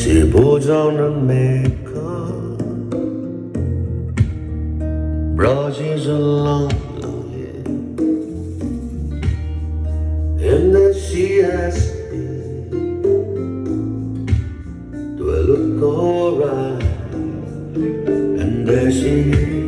She puts on her makeup, brushes along the hair, and then she asks me, do I look alright? And there she is,